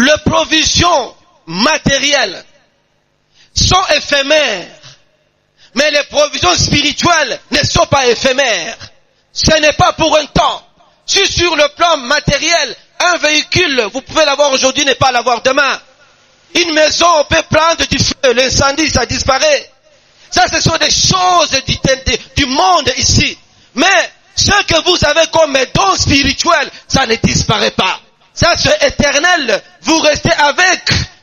les provisions matérielles sont éphémères, mais les provisions spirituelles ne sont pas éphémères. Ce n'est pas pour un temps. Si sur le plan matériel, un véhicule, vous pouvez l'avoir aujourd'hui, ne pas l'avoir demain. Une maison, on peut prendre du feu, l'incendie, ça disparaît. Ça, ce sont des choses du monde ici. Mais ce que vous avez comme don spirituel, ça ne disparaît pas. Ça, c'est éternel. Vous restez avec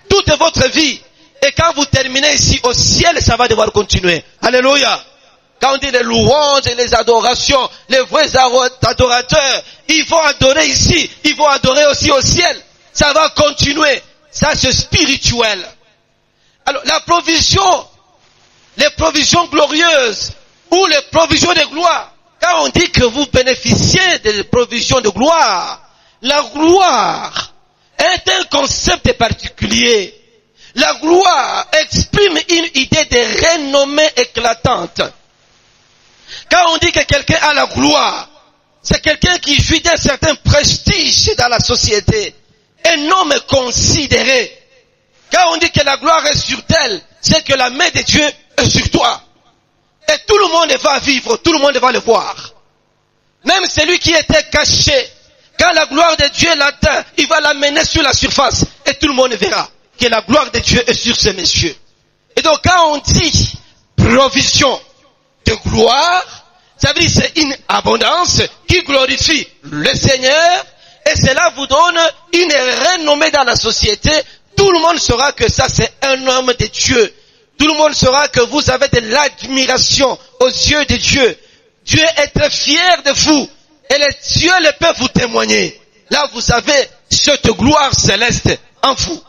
toute votre vie. Et quand vous terminez ici au ciel, ça va devoir continuer. Alléluia. Quand on dit les louanges et les adorations, les vrais adorateurs, ils vont adorer ici, ils vont adorer aussi au ciel. Ça va continuer. Ça, c'est spirituel. Alors, les provisions glorieuses, ou les provisions de gloire. Quand on dit que vous bénéficiez des provisions de gloire, la gloire est un concept particulier. La gloire exprime une idée de renommée éclatante. Quand on dit que quelqu'un a la gloire, c'est quelqu'un qui jouit d'un certain prestige dans la société. Un homme considéré. Quand on dit que la gloire est sur tel, c'est que la main de Dieu est sur toi. Et tout le monde va vivre, tout le monde va le voir. Même celui qui était caché, quand la gloire de Dieu l'atteint, il va l'amener sur la surface. Et tout le monde verra que la gloire de Dieu est sur ces messieurs. Et donc quand on dit provision de gloire, ça veut dire c'est une abondance qui glorifie le Seigneur. Et cela vous donne une renommée dans la société. Tout le monde saura que ça c'est un homme de Dieu. Tout le monde saura que vous avez de l'admiration aux yeux de Dieu. Dieu est très fier de vous. Et les cieux peuvent vous témoigner. Là vous avez cette gloire céleste en vous.